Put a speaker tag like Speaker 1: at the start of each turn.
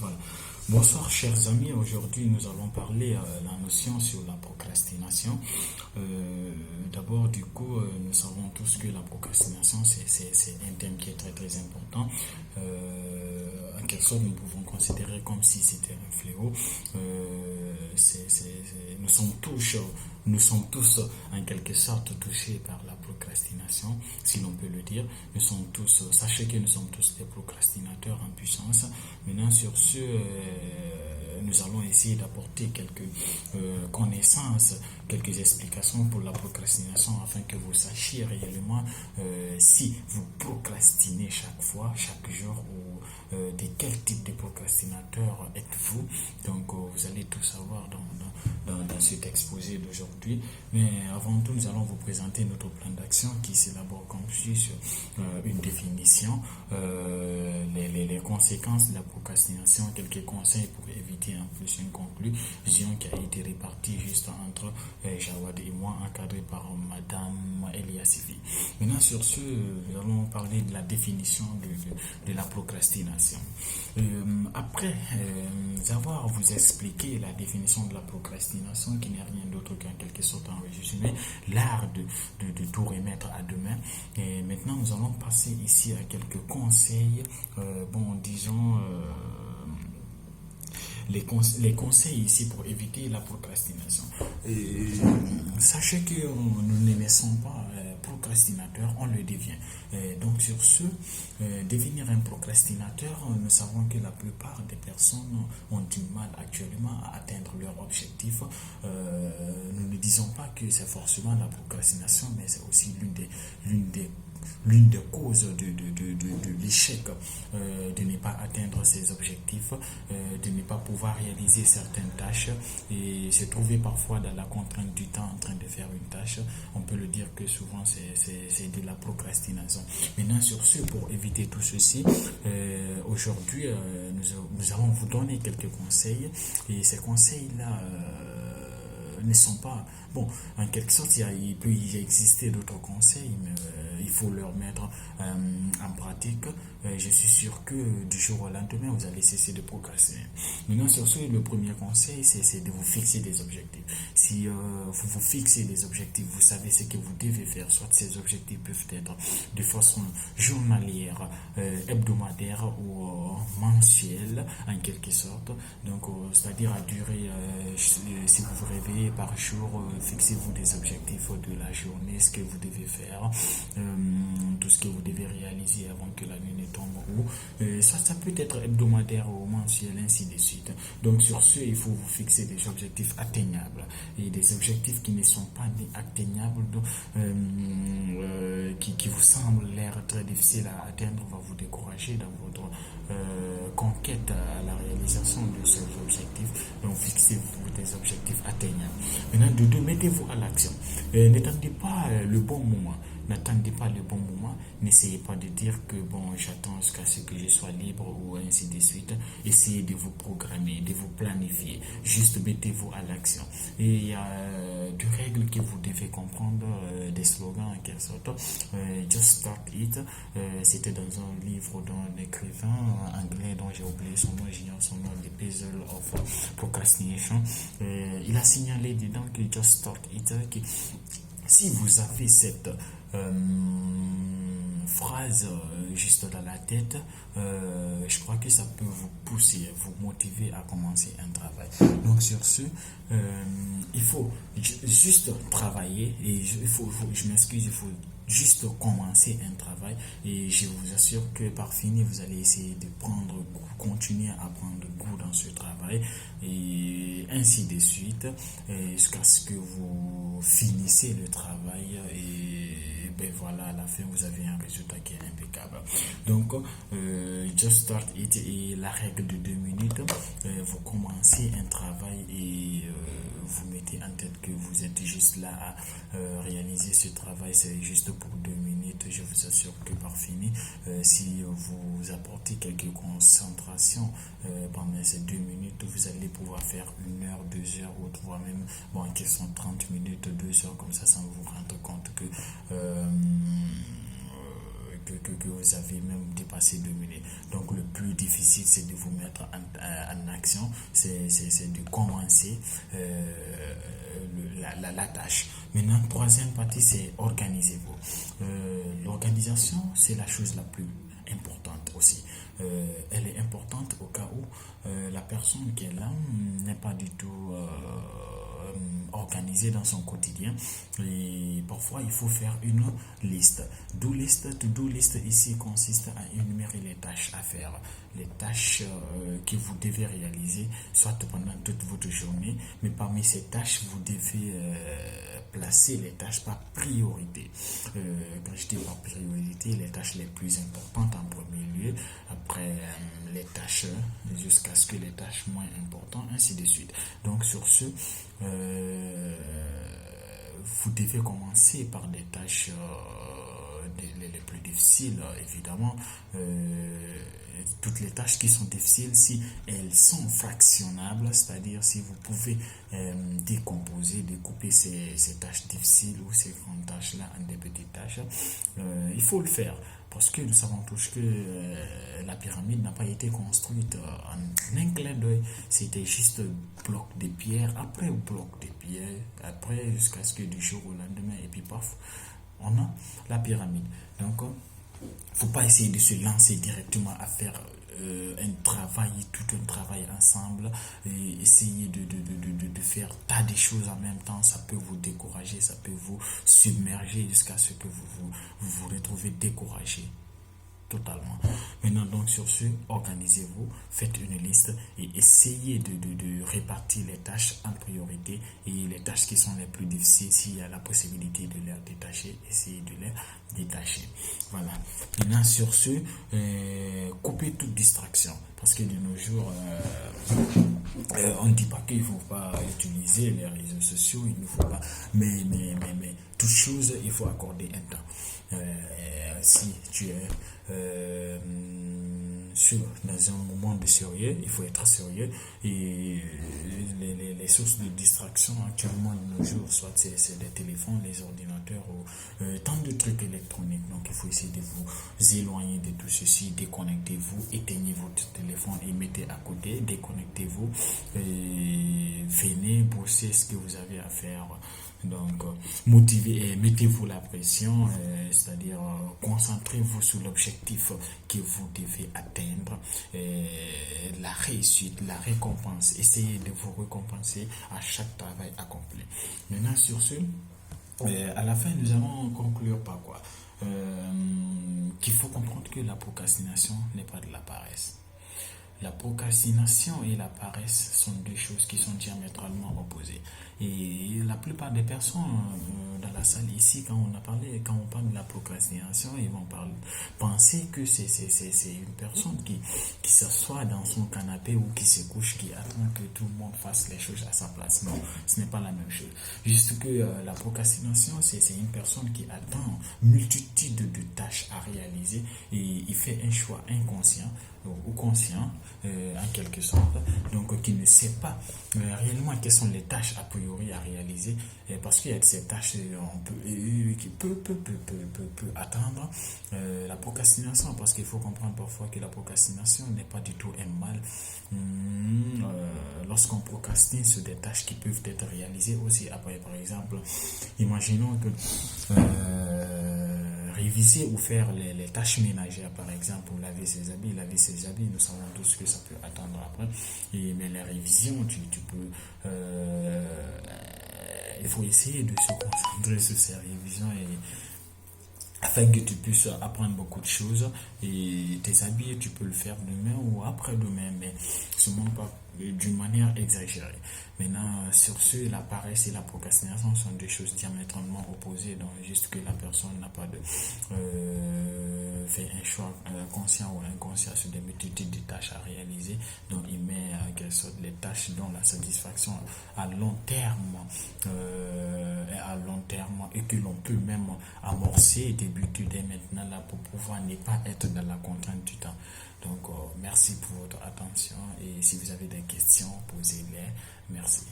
Speaker 1: Voilà. Bonsoir chers amis, aujourd'hui nous allons parler la notion sur la procrastination. D'abord nous savons tous que la procrastination c'est un thème qui est très très important. En quelque sorte nous pouvons considérer comme si c'était un fléau. Nous sommes tous en quelque sorte touchés par la procrastination, si l'on peut le dire. Sachez que nous sommes tous des procrastinateurs en puissance. Maintenant sur ce, nous allons essayer d'apporter quelques connaissances, quelques explications pour la procrastination afin que vous sachiez réellement si vous procrastinez chaque fois, chaque jour ou de quel type de procrastinateur êtes-vous. Donc vous allez tout savoir dans cet exposé d'aujourd'hui. Mais avant tout, nous allons vous présenter notre plan d'action qui s'élabore comme suit sur une définition, les conséquences de la procrastination, quelques conseils pour éviter en plus une conclusion qui a été répartie juste entre Jawad et moi, encadrée par Madame Eliasifi. Maintenant, sur ce, nous allons parler de la définition de la procrastination. Après avoir vous expliqué la définition de la procrastination, qui n'est rien d'autre qu'en quelque sorte en résumé, l'art de tout remettre à demain. Et maintenant, nous allons passer ici à quelques conseils, les conseils ici pour éviter la procrastination. Sachez que nous ne naissons pas procrastinateurs, on le devient. Donc sur ce, devenir un procrastinateur, nous savons que la plupart des personnes ont du mal actuellement à atteindre leur objectif. Nous ne disons pas que c'est forcément la procrastination, mais c'est aussi l'une des causes de l'échec, de ne pas atteindre ses objectifs, de ne pas pouvoir réaliser certaines tâches et se trouver parfois dans la contrainte du temps en train de faire une tâche. On peut le dire que souvent c'est de la procrastination. Maintenant sur ce, pour éviter tout ceci, aujourd'hui nous allons vous donner quelques conseils et ces conseils-là ne sont pas... Bon, en quelque sorte, il peut y exister d'autres conseils, mais il faut leur mettre en pratique. Je suis sûr que du jour au lendemain, vous allez cesser de procrastiner. Maintenant, sur ce, le premier conseil, c'est de vous fixer des objectifs. Si vous vous fixez des objectifs, vous savez ce que vous devez faire. Soit ces objectifs peuvent être de façon journalière, hebdomadaire ou mensuelle, en quelque sorte. Donc, c'est-à-dire à durée, si vous vous réveillez par jour, fixez-vous des objectifs de la journée, ce que vous devez faire, tout ce que vous devez réaliser avant que la nuit ne tombe, ou ça peut être hebdomadaire ou mensuel, ainsi de suite. Donc sur ce, il faut vous fixer des objectifs atteignables et des objectifs qui ne sont pas atteignables, qui vous semblent l'air très difficile à atteindre, va vous décourager dans votre conquête à la réalisation de ces objectifs. Donc fixez-vous des objectifs atteignables. Maintenant, de deux, mettez-vous à l'action. N'attendez pas le bon moment. N'attendez pas le bon moment. N'essayez pas de dire que j'attends jusqu'à ce que je sois libre ou ainsi de suite. Essayez de vous programmer, de vous planifier. Juste mettez-vous à l'action. Et il y a deux règles que vous devez comprendre, des slogans en quelque sorte. Just start it. C'était dans un livre d'un écrivain anglais dont j'ai oublié son nom, j'ignore son nom, The Puzzle of Procrastination. Il a signalé dedans que just start it, que si vous avez cette phrase juste dans la tête, je crois que ça peut vous pousser, vous motiver à commencer un travail. Donc sur ce, il faut juste travailler et je m'excuse, il faut juste commencer un travail et je vous assure que par fini vous allez essayer de prendre goût, continuer à prendre goût dans ce travail et ainsi de suite jusqu'à ce que vous finissez le travail et voilà, à la fin vous avez un résultat qui est impeccable. Donc just start it et la règle de 2 minutes, vous commencez un travail et vous mettez en tête que vous êtes juste là à réaliser ce travail, c'est juste pour 2 minutes. Je vous assure que par fini, si vous apportez quelques concentrations pendant ces 2 minutes, vous allez pouvoir faire 1 heure, 2 heures ou 3 même, qui sont 30 minutes, 2 heures, comme ça sans vous rendre compte que vous avez même dépassé 2 minutes. Donc le plus difficile, c'est de vous mettre en action, c'est de commencer la tâche. Maintenant, troisième partie, c'est organisez-vous. L'organisation, c'est la chose la plus importante aussi. Elle est importante au cas où la personne qui est là n'est pas du tout organisée dans son quotidien, et parfois il faut faire une liste. To-do list ici consiste à énumérer les tâches à faire, les tâches que vous devez réaliser soit pendant toute votre journée, mais parmi ces tâches vous devez placer les tâches par priorité. Quand je dis par priorité, les tâches les plus importantes en premier lieu, après les tâches jusqu'à ce que les tâches moins importantes, ainsi de suite. Donc sur ce, vous devez commencer par des tâches les plus difficiles, évidemment. Toutes les tâches qui sont difficiles, si elles sont fractionnables, c'est-à-dire si vous pouvez découper ces tâches difficiles ou ces grandes tâches-là en des petites tâches, il faut le faire. Parce que nous savons tous que la pyramide n'a pas été construite en un clin d'œil. C'était juste bloc de pierre, après bloc de pierre, après jusqu'à ce que du jour au lendemain, et puis paf, on a la pyramide. Donc, il ne faut pas essayer de se lancer directement à faire tout un travail ensemble, et essayer de faire tas de choses en même temps. Ça peut vous décourager, ça peut vous submerger jusqu'à ce que vous retrouvez découragé totalement. Maintenant, donc sur ce, organisez-vous, faites une liste et essayez de répartir les tâches en priorité, et les tâches qui sont les plus difficiles, s'il y a la possibilité de les détacher, essayez de les détacher. Voilà. Maintenant, sur ce, coupez toute distraction, parce que de nos jours, on ne dit pas qu'il ne faut pas utiliser les réseaux sociaux, il ne faut pas, mais toute chose, il faut accorder un temps. Si tu es dans un moment de sérieux, il faut être sérieux, et les sources de distraction actuellement de nos jours, soit c'est les téléphones, les ordinateurs, ou tant de trucs électroniques. Donc il faut essayer de vous éloigner de tout ceci, déconnectez-vous, éteignez votre téléphone et mettez à côté, déconnectez-vous, et venez bosser ce que vous avez à faire. Donc, motivez et mettez-vous la pression, c'est-à-dire concentrez-vous sur l'objectif que vous devez atteindre, la réussite, la récompense. Essayez de vous récompenser à chaque travail accompli. Maintenant, sur ce, à la fin, nous allons conclure par quoi? Qu'il faut comprendre que la procrastination n'est pas de la paresse. La procrastination et la paresse sont deux choses qui sont diamétralement opposées. Et la plupart des personnes dans la salle ici, quand on parle de la procrastination, ils vont penser que c'est une personne qui s'assoit dans son canapé ou qui se couche, qui attend que tout le monde fasse les choses à sa place. Non, ce n'est pas la même chose. Juste que la procrastination, c'est une personne qui attend multitude de tâches à réaliser, et il fait un choix inconscient ou conscient, en quelque sorte, donc qui ne sait pas réellement quelles sont les tâches a priori à réaliser, parce qu'il y a ces tâches qui peut attendre la procrastination, parce qu'il faut comprendre parfois que la procrastination n'est pas du tout un mal. Lorsqu'on procrastine sur des tâches qui peuvent être réalisées aussi après, par exemple, imaginons que réviser ou faire les tâches ménagères, par exemple, ou laver ses habits, nous savons tous que ça peut attendre après. Mais les révisions, tu peux, il faut essayer de se concentrer sur ces révisions, afin que tu puisses apprendre beaucoup de choses, et tes habits, tu peux le faire demain ou après-demain, mais seulement pas d'une manière exagérée. Maintenant, sur ce, la paresse et la procrastination sont deux choses diamétralement opposées, donc juste que la personne n'a pas fait un choix conscient ou inconscient sur des multitudes de tâches à réaliser, donc il met en quelque sorte les tâches dont la satisfaction à long terme et que l'on peut même amorcer et débuter dès maintenant là, pour pouvoir ne pas être dans la contrainte du temps. Donc merci pour votre attention, et si vous avez des questions, posez-les. Merci.